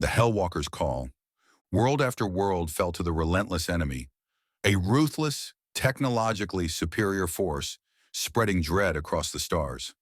the Hellwalkers Call. World after world fell to the relentless enemy, a ruthless, technologically superior force spreading dread across the stars.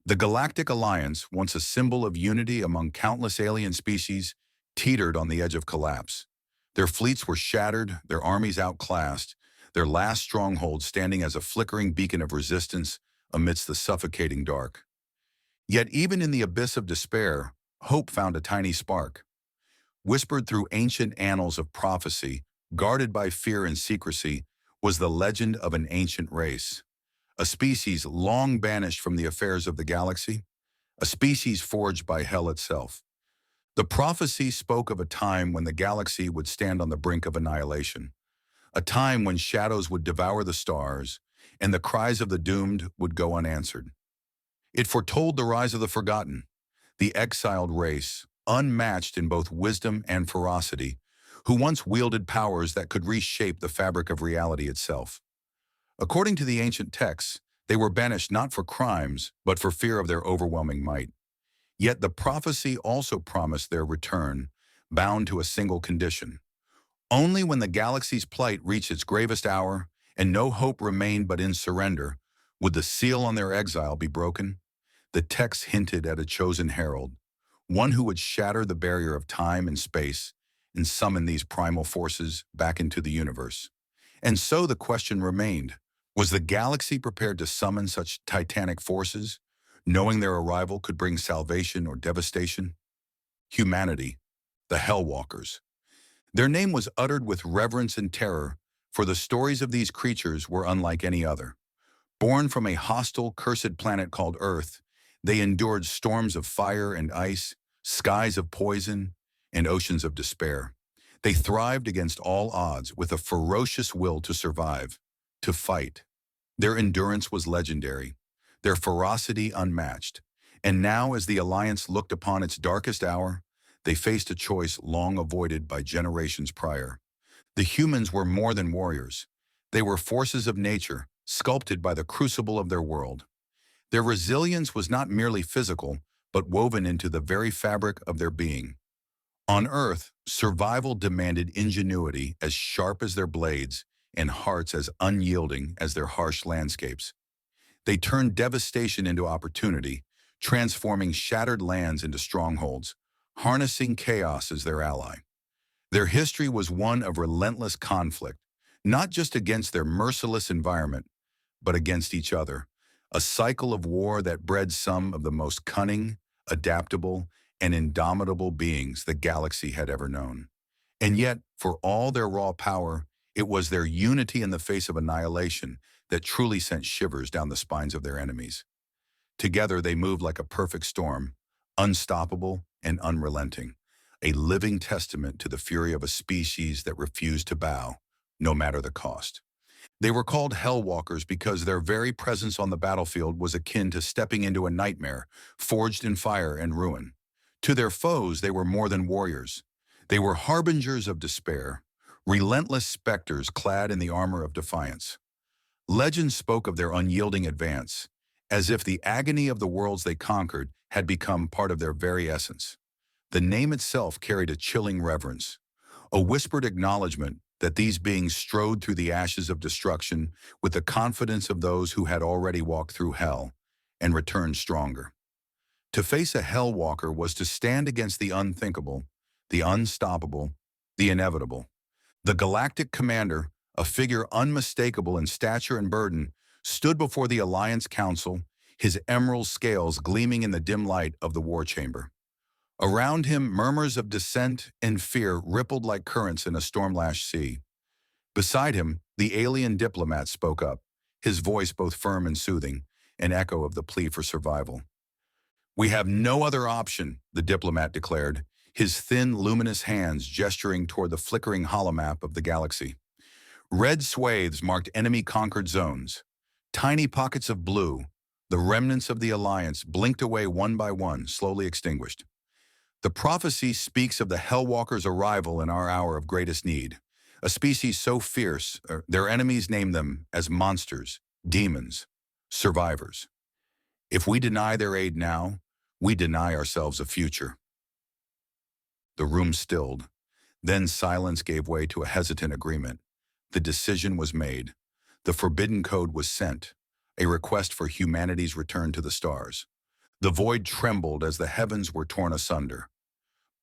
The Galactic Alliance, once a symbol of unity among countless alien species, teetered on the edge of collapse. Their fleets were shattered, their armies outclassed, their last stronghold standing as a flickering beacon of resistance amidst the suffocating dark. Yet even in the abyss of despair, hope found a tiny spark. Whispered through ancient annals of prophecy, guarded by fear and secrecy, was the legend of an ancient race. A species long banished from the affairs of the galaxy, a species forged by hell itself. The prophecy spoke of a time when the galaxy would stand on the brink of annihilation, a time when shadows would devour the stars, and the cries of the doomed would go unanswered. It foretold the rise of the forgotten, the exiled race, unmatched in both wisdom and ferocity, who once wielded powers that could reshape the fabric of reality itself. According to the ancient texts, they were banished not for crimes, but for fear of their overwhelming might. Yet the prophecy also promised their return, bound to a single condition. Only when the galaxy's plight reached its gravest hour, and no hope remained but in surrender, would the seal on their exile be broken. The text hinted at a chosen herald, one who would shatter the barrier of time and space and summon these primal forces back into the universe. And so the question remained, was the galaxy prepared to summon such titanic forces, knowing their arrival could bring salvation or devastation? Humanity, the Hellwalkers. Their name was uttered with reverence and terror, for the stories of these creatures were unlike any other. Born from a hostile, cursed planet called Earth, they endured storms of fire and ice, skies of poison, and oceans of despair. They thrived against all odds with a ferocious will to survive, to fight. Their endurance was legendary, their ferocity unmatched. And now, as the Alliance looked upon its darkest hour, they faced a choice long avoided by generations prior. The humans were more than warriors. They were forces of nature, sculpted by the crucible of their world. Their resilience was not merely physical, but woven into the very fabric of their being. On Earth, survival demanded ingenuity as sharp as their blades and hearts as unyielding as their harsh landscapes. They turned devastation into opportunity, transforming shattered lands into strongholds, harnessing chaos as their ally. Their history was one of relentless conflict, not just against their merciless environment, but against each other, a cycle of war that bred some of the most cunning, adaptable, and indomitable beings the galaxy had ever known. And yet, for all their raw power, it was their unity in the face of annihilation that truly sent shivers down the spines of their enemies. Together they moved like a perfect storm, unstoppable and unrelenting, a living testament to the fury of a species that refused to bow, no matter the cost. They were called Hellwalkers because their very presence on the battlefield was akin to stepping into a nightmare, forged in fire and ruin. To their foes, they were more than warriors. They were harbingers of despair, relentless specters clad in the armor of defiance. Legend spoke of their unyielding advance, as if the agony of the worlds they conquered had become part of their very essence. The name itself carried a chilling reverence, a whispered acknowledgement that these beings strode through the ashes of destruction with the confidence of those who had already walked through hell and returned stronger. To face a Hellwalker was to stand against the unthinkable, the unstoppable, the inevitable. The Galactic Commander, a figure unmistakable in stature and burden, stood before the Alliance Council, his emerald scales gleaming in the dim light of the war chamber. Around him, murmurs of dissent and fear rippled like currents in a storm-lashed sea. Beside him, the alien diplomat spoke up, his voice both firm and soothing, an echo of the plea for survival. "We have no other option," the diplomat declared, his thin, luminous hands gesturing toward the flickering holomap of the galaxy. Red swathes marked enemy-conquered zones. Tiny pockets of blue, the remnants of the Alliance, blinked away one by one, slowly extinguished. The prophecy speaks of the Hellwalkers' arrival in our hour of greatest need, a species so fierce, their enemies name them as monsters, demons, survivors. If we deny their aid now, we deny ourselves a future. The room stilled. Then silence gave way to a hesitant agreement. The decision was made. The forbidden code was sent, a request for humanity's return to the stars. The void trembled as the heavens were torn asunder.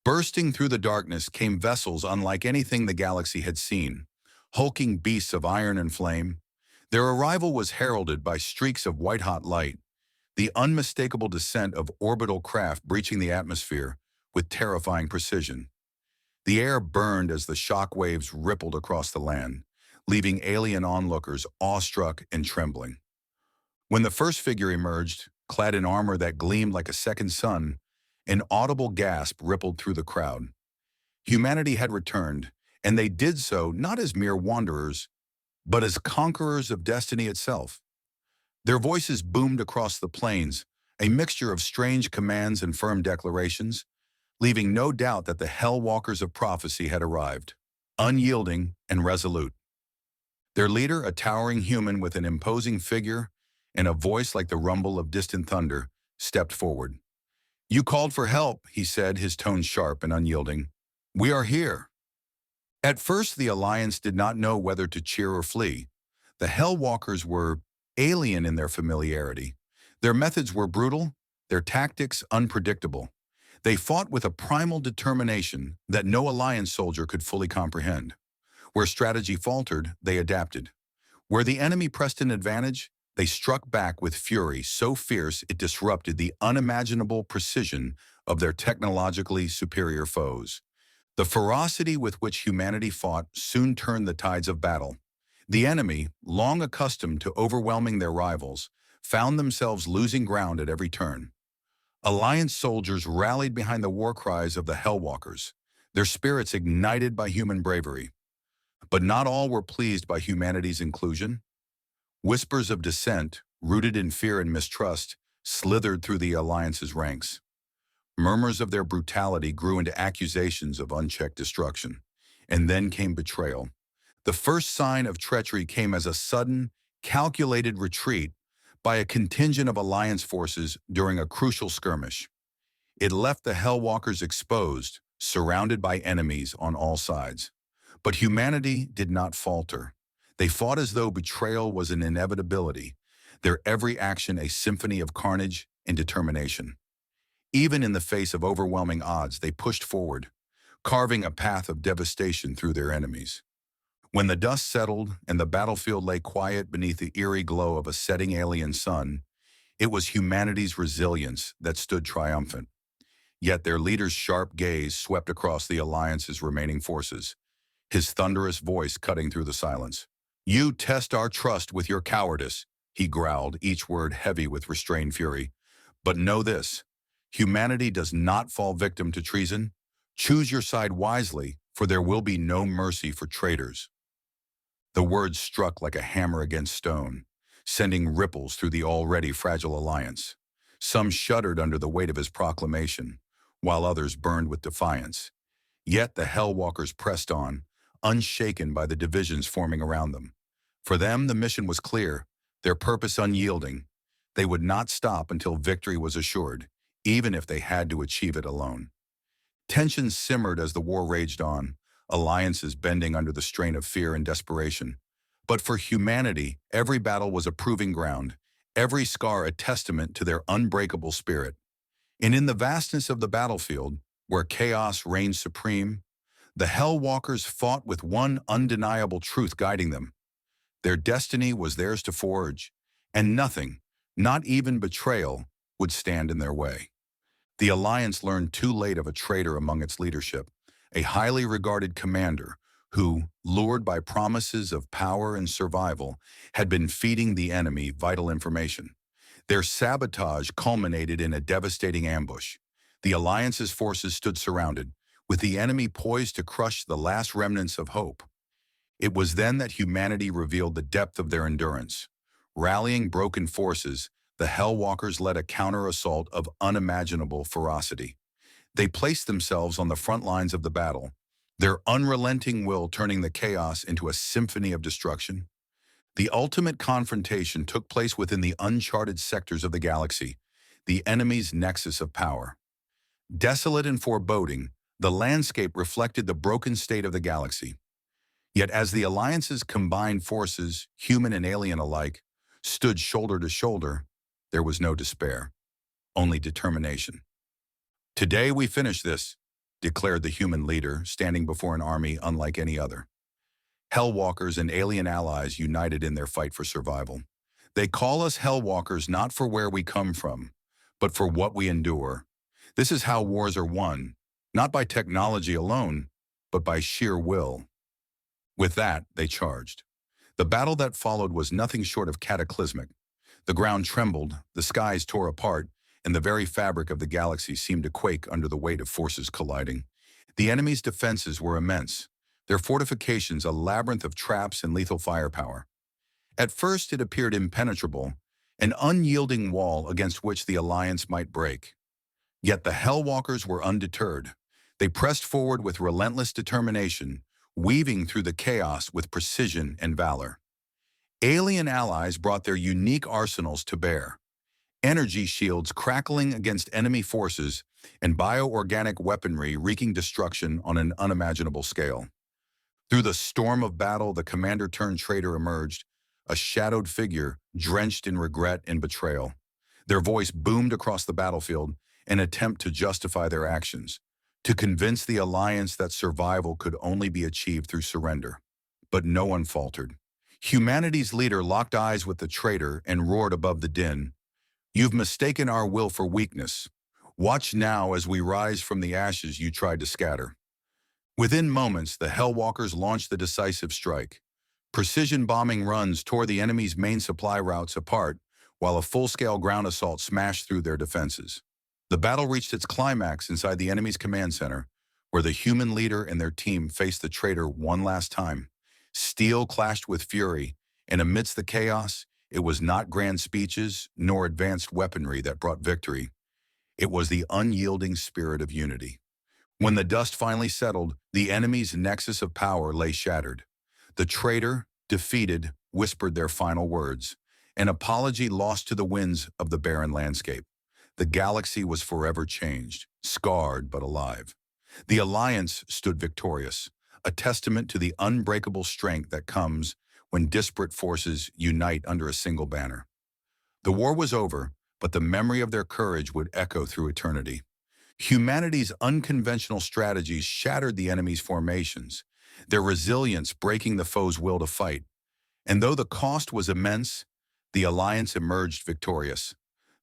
Bursting through the darkness came vessels unlike anything the galaxy had seen, hulking beasts of iron and flame. Their arrival was heralded by streaks of white-hot light, the unmistakable descent of orbital craft breaching the atmosphere with terrifying precision. The air burned as the shock waves rippled across the land, leaving alien onlookers awestruck and trembling. When the first figure emerged, clad in armor that gleamed like a second sun, an audible gasp rippled through the crowd. Humanity had returned, and they did so not as mere wanderers, but as conquerors of destiny itself. Their voices boomed across the plains, a mixture of strange commands and firm declarations, leaving no doubt that the Hellwalkers of prophecy had arrived, unyielding and resolute. Their leader, a towering human with an imposing figure and a voice like the rumble of distant thunder, stepped forward. "You called for help," he said, his tone sharp and unyielding. "We are here." At first, the Alliance did not know whether to cheer or flee. The Hellwalkers were alien in their familiarity. Their methods were brutal, their tactics unpredictable. They fought with a primal determination that no Alliance soldier could fully comprehend. Where strategy faltered, they adapted. Where the enemy pressed an advantage, they struck back with fury so fierce it disrupted the unimaginable precision of their technologically superior foes. The ferocity with which humanity fought soon turned the tides of battle. The enemy, long accustomed to overwhelming their rivals, found themselves losing ground at every turn. Alliance soldiers rallied behind the war cries of the Hellwalkers, their spirits ignited by human bravery. But not all were pleased by humanity's inclusion. Whispers of dissent, rooted in fear and mistrust, slithered through the Alliance's ranks. Murmurs of their brutality grew into accusations of unchecked destruction. And then came betrayal. The first sign of treachery came as a sudden, calculated retreat by a contingent of Alliance forces during a crucial skirmish. It left the Hellwalkers exposed, surrounded by enemies on all sides. But humanity did not falter. They fought as though betrayal was an inevitability, their every action a symphony of carnage and determination. Even in the face of overwhelming odds, they pushed forward, carving a path of devastation through their enemies. When the dust settled and the battlefield lay quiet beneath the eerie glow of a setting alien sun, it was humanity's resilience that stood triumphant. Yet their leader's sharp gaze swept across the Alliance's remaining forces, his thunderous voice cutting through the silence. "You test our trust with your cowardice," he growled, each word heavy with restrained fury. "But know this, humanity does not fall victim to treason. Choose your side wisely, for there will be no mercy for traitors." The words struck like a hammer against stone, sending ripples through the already fragile Alliance. Some shuddered under the weight of his proclamation, while others burned with defiance. Yet the Hellwalkers pressed on, unshaken by the divisions forming around them. For them, the mission was clear, their purpose unyielding. They would not stop until victory was assured, even if they had to achieve it alone. Tensions simmered as the war raged on, alliances bending under the strain of fear and desperation. But for humanity, every battle was a proving ground, every scar a testament to their unbreakable spirit. And in the vastness of the battlefield, where chaos reigned supreme, the Hellwalkers fought with one undeniable truth guiding them. Their destiny was theirs to forge, and nothing, not even betrayal, would stand in their way. The Alliance learned too late of a traitor among its leadership, a highly regarded commander who, lured by promises of power and survival, had been feeding the enemy vital information. Their sabotage culminated in a devastating ambush. The Alliance's forces stood surrounded, with the enemy poised to crush the last remnants of hope. It was then that humanity revealed the depth of their endurance. Rallying broken forces, the Hellwalkers led a counter-assault of unimaginable ferocity. They placed themselves on the front lines of the battle, their unrelenting will turning the chaos into a symphony of destruction. The ultimate confrontation took place within the uncharted sectors of the galaxy, the enemy's nexus of power. Desolate and foreboding, The landscape reflected the broken state of the galaxy. Yet as the Alliance's combined forces, human and alien alike, stood shoulder to shoulder, there was no despair, only determination. "Today we finish this," declared the human leader, standing before an army unlike any other. Hellwalkers and alien allies united in their fight for survival. "They call us Hellwalkers not for where we come from, but for what we endure. This is how wars are won, not by technology alone, but by sheer will." With that, they charged. The battle that followed was nothing short of cataclysmic. The ground trembled, the skies tore apart, and the very fabric of the galaxy seemed to quake under the weight of forces colliding. The enemy's defenses were immense, their fortifications a labyrinth of traps and lethal firepower. At first it appeared impenetrable, an unyielding wall against which the Alliance might break. Yet the Hellwalkers were undeterred. They pressed forward with relentless determination, weaving through the chaos with precision and valor. Alien allies brought their unique arsenals to bear. Energy shields crackling against enemy forces and bioorganic weaponry wreaking destruction on an unimaginable scale. Through the storm of battle, the commander-turned-traitor emerged, a shadowed figure drenched in regret and betrayal. Their voice boomed across the battlefield, an attempt to justify their actions, to convince the Alliance that survival could only be achieved through surrender. But no one faltered. Humanity's leader locked eyes with the traitor and roared above the din, "You've mistaken our will for weakness. Watch now as we rise from the ashes you tried to scatter." Within moments, the Hellwalkers launched the decisive strike. Precision bombing runs tore the enemy's main supply routes apart, while a full-scale ground assault smashed through their defenses. The battle reached its climax inside the enemy's command center, where the human leader and their team faced the traitor one last time. Steel clashed with fury, and amidst the chaos, it was not grand speeches nor advanced weaponry that brought victory. It was the unyielding spirit of unity. When the dust finally settled, the enemy's nexus of power lay shattered. The traitor, defeated, whispered their final words, an apology lost to the winds of the barren landscape. The galaxy was forever changed, scarred but alive. The Alliance stood victorious, a testament to the unbreakable strength that comes when disparate forces unite under a single banner. The war was over, but the memory of their courage would echo through eternity. Humanity's unconventional strategies shattered the enemy's formations, their resilience breaking the foe's will to fight. And though the cost was immense, the Alliance emerged victorious.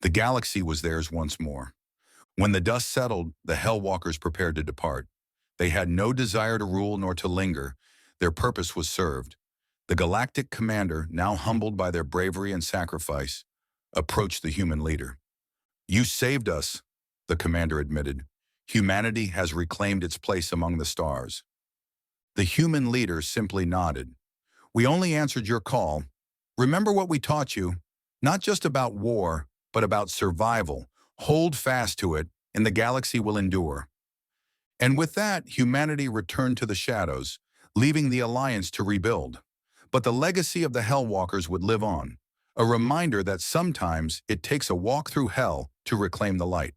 The galaxy was theirs once more. When the dust settled, the Hellwalkers prepared to depart. They had no desire to rule nor to linger. Their purpose was served. The galactic commander, now humbled by their bravery and sacrifice, approached the human leader. "You saved us," the commander admitted. "Humanity has reclaimed its place among the stars." The human leader simply nodded. "We only answered your call. Remember what we taught you, not just about war, but about survival. Hold fast to it, and the galaxy will endure." And with that, humanity returned to the shadows, leaving the Alliance to rebuild. But the legacy of the Hellwalkers would live on, a reminder that sometimes it takes a walk through hell to reclaim the light.